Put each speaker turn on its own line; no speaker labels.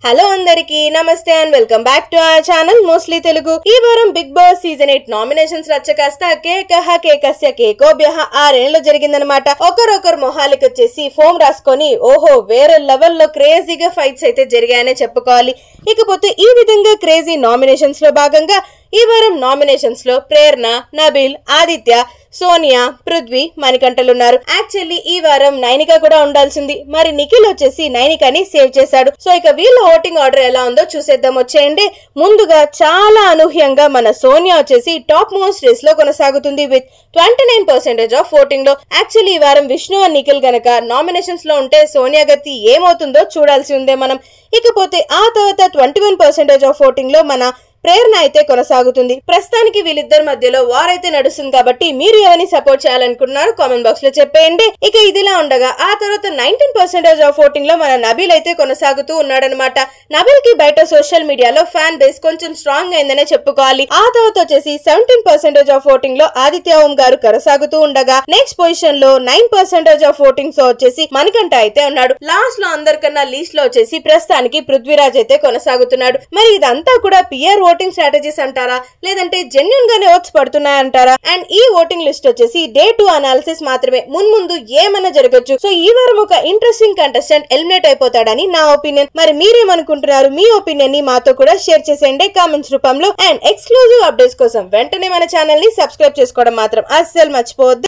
Hello అందరికి నమస్తే and welcome back to our channel mostly Telugu. ఈ వారం బిగ్ బాస్ సీజన్ 8 నామినేషన్స్ రచ్చ కాస్త కేకస్య కేకోభ్యః 6 ఏళ్లలో జరిగిందనమాట. ఒకరొకరు మొహాలకి వచ్చేసి ఫోమ్ రాసుకొని ఓహో వేరే లెవెల్లో క్రేజీగా ఫైట్స్ అయితే జరిగాయనే చెప్పుకోవాలి. ఇకపోతే ఈ విధంగా క్రేజీ నామినేషన్స్ లో భాగంగా ఈ వారం నామినేషన్స్ లో ప్రేరణ, నబీల్, ఆదిత్య, సోనియా, పృథ్వీ, మణికంఠలున్నారు. యాక్చువల్లీ ఈ వారం నైనిక కూడా ఉండాల్సింది. మరి నిఖిల్ వచ్చేసి నైనికని సేవ్ చేశాడు. సో ఇక వీళ్ళ ఓటింగ్ ఆర్డర్ ఎలా ఉందో చూసేద్దాం వచ్చేయండి. ముందుగా చాలా అనూహ్యంగా మన సోనియా వచ్చేసి టాప్ మోస్ట్ రేస్ లో కొనసాగుతుంది విత్ 29% ఆఫ్ ఓటింగ్ లో. యాక్చువల్లీ ఈ వారం విష్ణు అండ్ నిఖిల్ గనక నామినేషన్స్ లో ఉంటే సోనియా గతి ఏమవుతుందో చూడాల్సి ఉందే మనం. ఇకపోతే ఆ తర్వాత 21% ఆఫ్ ఓటింగ్ లో మన ప్రేరణ అయితే కొనసాగుతుంది. ప్రస్తుతానికి వీళ్ళిద్దరి మధ్యలో వార్ అయితే నడుస్తుంది కాబట్టి మీరు ఎవరిని సపోర్ట్ చేయాలనుకున్నారు కామెంట్ బాక్స్ లో చెప్పేయండి. ఇక ఇదిలా ఉండగా ఆ తర్వాత 19% ఆఫ్ ఓటింగ్ లో మన నబీల్ అయితే కొనసాగుతూ ఉన్నాడనమాట. నబీల్ కి బయట సోషల్ మీడియాలో ఫ్యాన్ బేస్ కొంచెం స్ట్రాంగ్ అయిందనే చెప్పుకోవాలి. ఆ తర్వాత వచ్చేసి 17% ఆఫ్ ఓటింగ్ లో ఆదిత్య ఓం గారు కొనసాగుతూ ఉండగా నెక్స్ట్ పొజిషన్ లో 9% ఆఫ్ ఓటింగ్ తో వచ్చేసి మణికంఠ అయితే ఉన్నాడు. లాస్ట్ లో అందరికన్నా లీస్ట్ లో వచ్చేసి ప్రస్తుతానికి పృథ్వీరాజ్ అయితే కొనసాగుతున్నాడు. మరి ఇదంతా కూడా పిఆర్ ఓటింగ్ స్ట్రాటజీస్ అంటారా లేదంటే జెన్యూన్ గానే ఓట్స్ పడుతున్నాయంటారా? అండ్ ఈ ఓటింగ్ లిస్ట్ వచ్చేసి డే 2 అనాలిసిస్ మాత్రమే. ముందు ఏమన్నా జరగచ్చు. సో ఈ వారం ఒక ఇంట్రెస్టింగ్ కంటెస్టెంట్ ఎలిమినేట్ అయిపోతాడని నా ఒపీనియన్. మరి మీరేమనుకుంటున్నారు? మీ ఒపీనియన్ ని మాతో కూడా షేర్ చేసేయండి కామెంట్స్ రూపంలో. అండ్ ఎక్స్క్లూజివ్ అప్డేట్స్ కోసం వెంటనే మన ఛానల్ ని సబ్స్క్రైబ్ చేసుకోవడం మాత్రం అస్సలు మర్చిపోవద్దు.